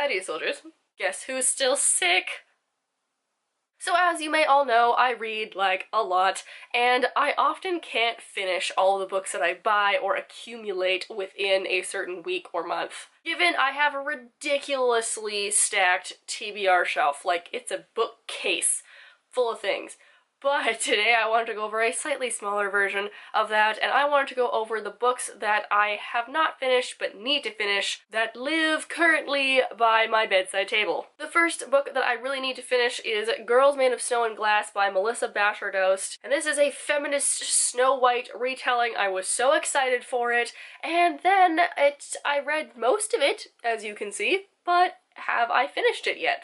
Idea soldiers. Guess who's still sick? So as you may all know, I read like a lot, and I often can't finish all the books that I buy or accumulate within a certain week or month. Given I have a ridiculously stacked TBR shelf, like it's a bookcase full of things. But today I wanted to go over a slightly smaller version of that, and I wanted to go over the books that I have not finished but need to finish that live currently by my bedside table. The first book that I really need to finish is Girls Made of Snow and Glass by Melissa Bashir-Dost, and this is a feminist Snow White retelling. I was so excited for it, and then I read most of it, as you can see, but have I finished it yet?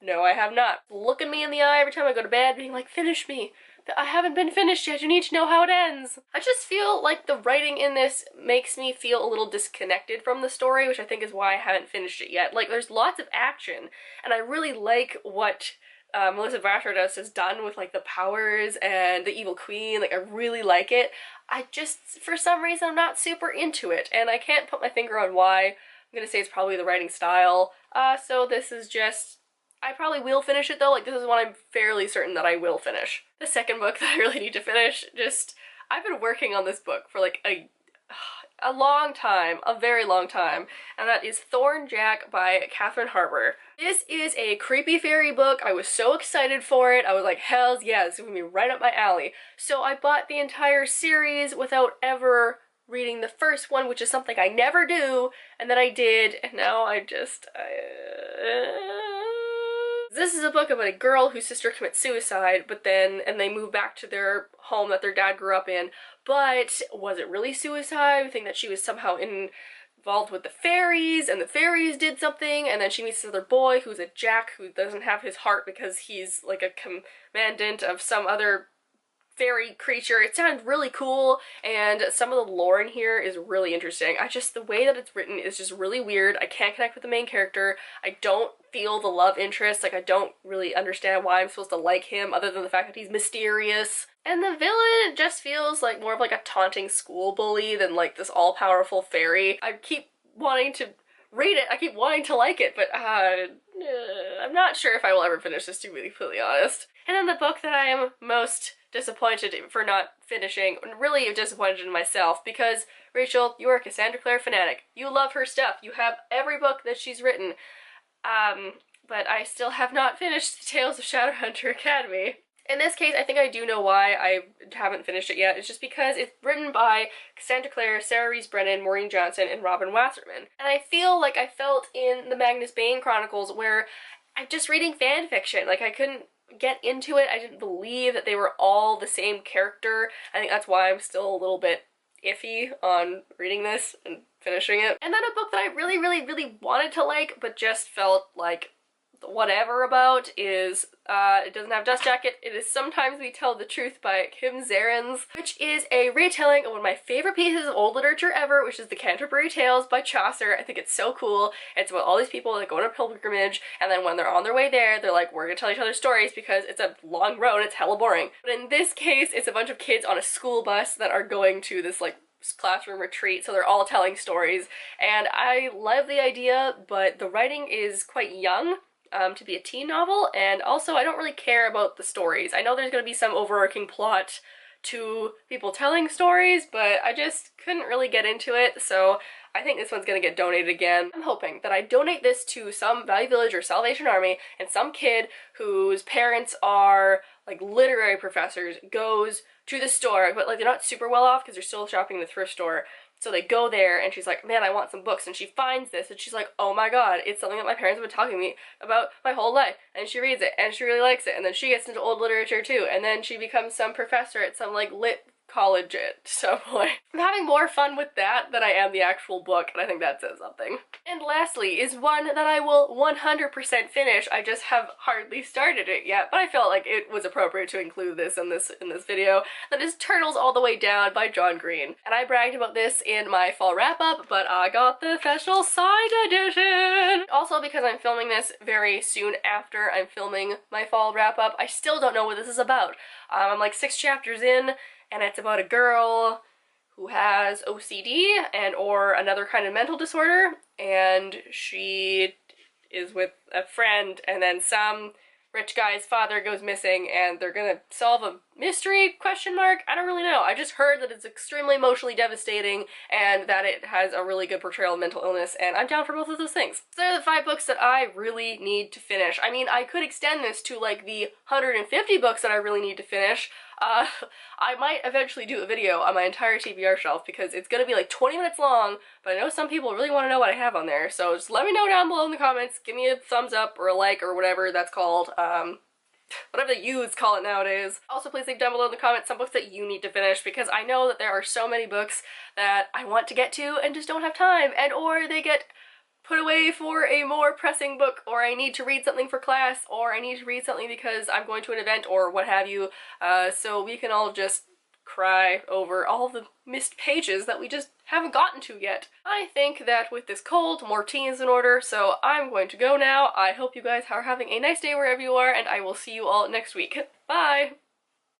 No, I have not. Looking me in the eye every time I go to bed, being like, finish me. I haven't been finished yet, you need to know how it ends. I just feel like the writing in this makes me feel a little disconnected from the story, which I think is why I haven't finished it yet. Like, there's lots of action, and I really like what Melissa Bashir-Dost has done with, like, the powers and the evil queen. Like, I really like it. I just, for some reason, I'm not super into it, and I can't put my finger on why. I'm gonna say it's probably the writing style. So this is just... I probably will finish it though, like this is one I'm fairly certain that I will finish. The second book that I really need to finish, I've been working on this book for like a long time, a very long time, and that is Thorn Jack by Catherine Harper. This is a creepy fairy book. I was so excited for it. I was like, hells yeah, it's gonna be right up my alley. So I bought the entire series without ever reading the first one, which is something I never do, and then I did, and now This is a book about a girl whose sister commits suicide, and they move back to their home that their dad grew up in. But was it really suicide? I think that she was somehow involved with the fairies, and the fairies did something, and then she meets this other boy who's a Jack who doesn't have his heart because he's like a commandant of some other fairy creature. It sounds really cool, and some of the lore in here is really interesting. The way that it's written is just really weird. I can't connect with the main character. I don't feel the love interest. Like, I don't really understand why I'm supposed to like him other than the fact that he's mysterious. And the villain just feels like more of like a taunting school bully than like this all-powerful fairy. I keep wanting to read it. I keep wanting to like it, but I'm not sure if I will ever finish this, to be completely honest. And then the book that I am most disappointed for not finishing, and really disappointed in myself, because Rachel, you are a Cassandra Clare fanatic. You love her stuff. You have every book that she's written. But I still have not finished the Tales of Shouthunter Academy. In this case, I think I do know why I haven't finished it yet. It's just because it's written by Cassandra Clare, Sarah Rees Brennan, Maureen Johnson, and Robin Wasserman. And I feel like I felt in the Magnus Bane Chronicles where I'm just reading fan fiction. Like, I couldn't get into it. I didn't believe that they were all the same character. I think that's why I'm still a little bit iffy on reading this and finishing it. And then a book that I really, really, really wanted to like, but just felt like whatever about is, it doesn't have Dust Jacket. It is Sometimes We Tell the Truth by Kim Zarins, which is a retelling of one of my favorite pieces of old literature ever, which is the Canterbury Tales by Chaucer. I think it's so cool. It's about all these people that go on a pilgrimage, and then when they're on their way there, they're like, we're gonna tell each other stories because it's a long road, it's hella boring. But in this case, it's a bunch of kids on a school bus that are going to this like classroom retreat, so they're all telling stories, and I love the idea, but the writing is quite young to be a teen novel, and also I don't really care about the stories. I know there's going to be some overarching plot to people telling stories, but I just couldn't really get into it, so I think this one's going to get donated again. I'm hoping that I donate this to some Value Village or Salvation Army, and some kid whose parents are like literary professors goes to the store, but like they're not super well off because they're still shopping in the thrift store. So they go there and she's like, man, I want some books, and she finds this and she's like, oh my god, it's something that my parents have been talking to me about my whole life, and she reads it and she really likes it, and then she gets into old literature too, and then she becomes some professor at some like lit college at some point. I'm having more fun with that than I am the actual book, and I think that says something. And lastly is one that I will 100% finish. I just have hardly started it yet, but I felt like it was appropriate to include this in this video. That is Turtles All the Way Down by John Green. And I bragged about this in my fall wrap-up, but I got the special side edition! Also, because I'm filming this very soon after I'm filming my fall wrap-up, I still don't know what this is about. I'm like 6 chapters in, and it's about a girl who has OCD and or another kind of mental disorder, and she is with a friend, and then some rich guy's father goes missing, and they're gonna solve a mystery, question mark? I don't really know. I just heard that it's extremely emotionally devastating, and that it has a really good portrayal of mental illness, and I'm down for both of those things. So they're the 5 books that I really need to finish. I mean, I could extend this to, like, the 150 books that I really need to finish. I might eventually do a video on my entire TBR shelf, because it's gonna be like 20 minutes long, but I know some people really want to know what I have on there, so just let me know down below in the comments. Give me a thumbs up or a like or whatever that's called. Whatever the youths call it nowadays. Also, please leave down below in the comments some books that you need to finish, because I know that there are so many books that I want to get to and just don't have time, and or they get put away for a more pressing book, or I need to read something for class, or I need to read something because I'm going to an event, or what have you, so we can all just cry over all the missed pages that we just haven't gotten to yet. I think that with this cold, more tea is in order, so I'm going to go now. I hope you guys are having a nice day wherever you are, and I will see you all next week. Bye!